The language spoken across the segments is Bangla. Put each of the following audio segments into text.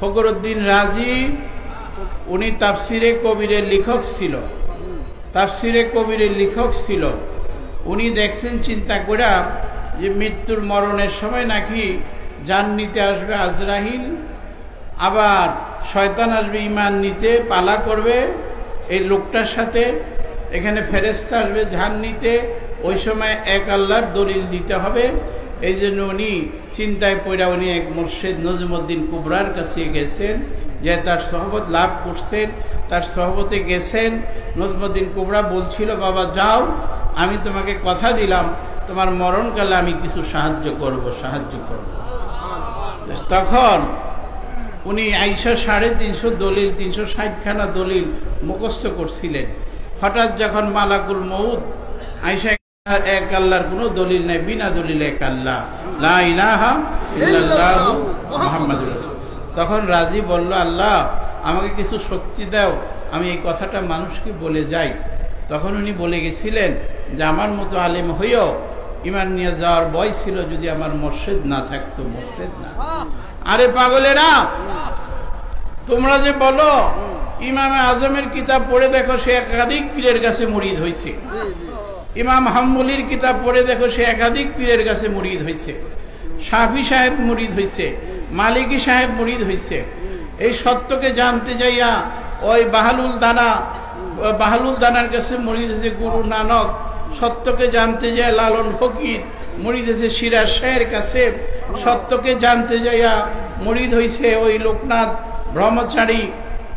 ফখরুদ্দিন রাজি উনি তাফসিরে কবিরের লেখক ছিল। উনি দেখছেন চিন্তা করে যে মৃত্যুর মরণের সময় নাকি জান নিতে আসবে আজরাইল, আবার শয়তান আসবে ঈমান নিতে, পালা করবে এই লোকটার সাথে, এখানে ফেরেশতা আসবে জান নিতে, ওই সময় এক আল্লাহর দলিল দিতে হবে। এই জন্য উনি চিন্তায় পড়া উনি এক মুর্শিদ নজমুদ্দিন কুবরার কাছে গেছেন, যে তার সহবত লাভ করছেন, তার সহবতে গেছেন। নজমুদ্দিন কুবরা বলছিল, বাবা যাও, আমি তোমাকে কথা দিলাম তোমার মরণকালে আমি কিছু সাহায্য করব। তখন উনি আইসা 350 দলিল 360খানা দলিল মুখস্থ করছিলেন। হঠাৎ যখন মালাকুল মউত আইসা, এক আল্লাহর কোনো দলিল নাই, বিনা দলিল এক আল্লাহ, লা ইলাহা ইল্লাল্লাহু মুহাম্মাদুর রাসূলুল্লাহ। তখন রাজি বলল, আল্লাহ আমাকে কিছু শক্তি দাও, আমি এই কথাটা মানুষকে বলে যাই। তখন উনি বলে গেছিলেন যে আমার মতো আলেম হইও ঈমান নিয়ে যাওয়ার ভয় ছিল যদি আমার মুর্শিদ না থাকতো। মুর্শিদ না, আরে পাগলেরা, তোমরা যে বলো ইমামে আজমের কিতাব পড়ে দেখো সে একাধিক পীরের কাছে মুরিদ হয়েছে, ইমাম হাম্বলির কিতাব পড়ে দেখো সে একাধিক পীরের কাছে মুরিদ হয়েছে, শাফি সাহেব মুরিদ হয়েছে, মালিকি সাহেব মুরিদ হয়েছে। এই সত্যকে জানতে যাইয়া ওই বাহালুল দানার কাছে মুরিদ হয়েছে গুরু নানক। সত্যকে জানতে যায় লালন ফকির মুরিদ হয়েছে সিরাজ শাহের কাছে। সত্যকে জানতে যাইয়া মুরিদ হয়েছে ওই লোকনাথ ব্রহ্মচারী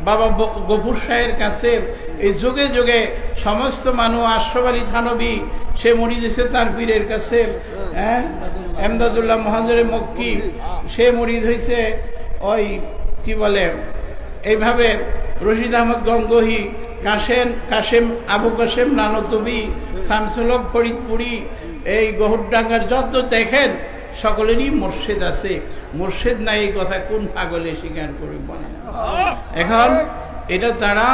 বাবা গফুর শাহের কাছে। এই যুগে যুগে সমস্ত মানুষ, আশরাফ আলী থানবী সে মুরিদ হয়েছে তার পীরের কাছে। এমদাদুল্লাহ মহাজরে মক্কি সে মুরিদ হয়েছে ওই কি বলে, এইভাবে রশিদ আহমদ গঙ্গোহী, কাশেম আবু কাশেম নানতবি, শামসুল হক ফরিদপুরি, এই গহুরডাঙ্গার যত দেখেন সকলেরই মুর্শিদ আছে। মুর্শিদ নাই এই কথা কোন পাগলে স্বীকার করে বলে? এখন এটা তারা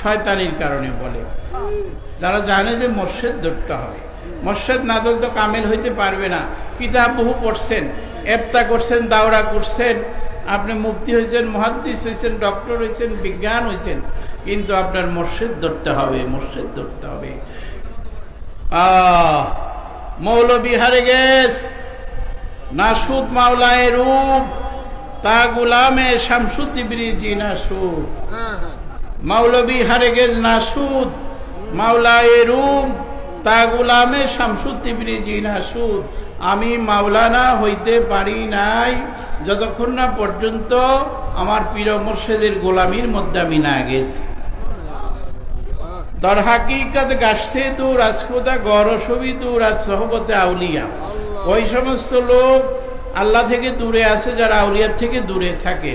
শয়তানির কারণে বলে। তারা জানে যে মুর্শিদ ধরতে হয়, মুর্শিদ না ধরলে তো কামেল হইতে পারবে না। কিতাব বহু পড়ছেন, এফতা করছেন, দাওরা করছেন, আপনি মুফতি হয়েছেন, মুহাদ্দিস হয়েছেন, ডক্টর হয়েছেন, বিজ্ঞান হয়েছেন, কিন্তু আপনার মুর্শিদ ধরতে হবে, মুর্শিদ ধরতে হবে। মৌলবী হারে গেছ, নাসুদ মাওলায়ে রূপ, তা গুলামে শামসু তিবরিজি নাসুদ। মৌলবী হারে গেছ নাসুদ মাওলায়ে রূপ, তা গুলামে শামসু তিবরিজি নাসুদ। আমি মাওলানা হইতে পারি নাই যতক্ষণ না পর্যন্ত আমার পীর মুর্শিদের গোলামির মধ্যে আমি না গেছি। দর হাকিকত গাছতে দূর আজ খোদা গরসবি দূর আজ সহবতে আউলিয়া। ওই সমস্ত লোক আল্লাহ থেকে দূরে আছে যারা আউলিয়ার থেকে দূরে থাকে।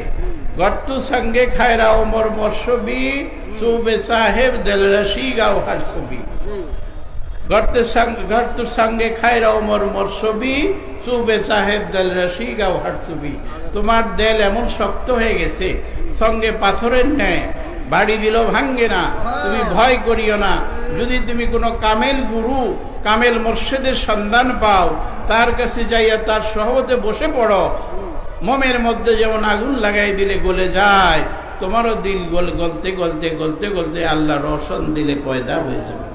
গর্তু সঙ্গে খায়রা ওমর মরসবি, সুবে সাহেব দেলরশি গাও হার ছবি। গর্তুর সঙ্গে খায়রা ওমর মরসবি, সুবে সাহেব দেলরশি গাও হার ছবি। তোমার দেল এমন শক্ত হয়ে গেছে, সঙ্গে পাথরের ন্যায়, বাড়ি দিলেও ভাঙ্গে না, তুমি ভয় করিও না। যদি তুমি কোনো কামেল গুরু, কামেল মুর্শিদের সন্ধান পাও, তার কাছে যাইয়া তার সহবতে বসে পড়ো। মোমের মধ্যে যেমন আগুন লাগাই দিলে গলে যায়, তোমারও দিল গলতে গলতে গলতে গলতে আল্লাহ রোশন দিলে পয়দা হয়ে যাবে।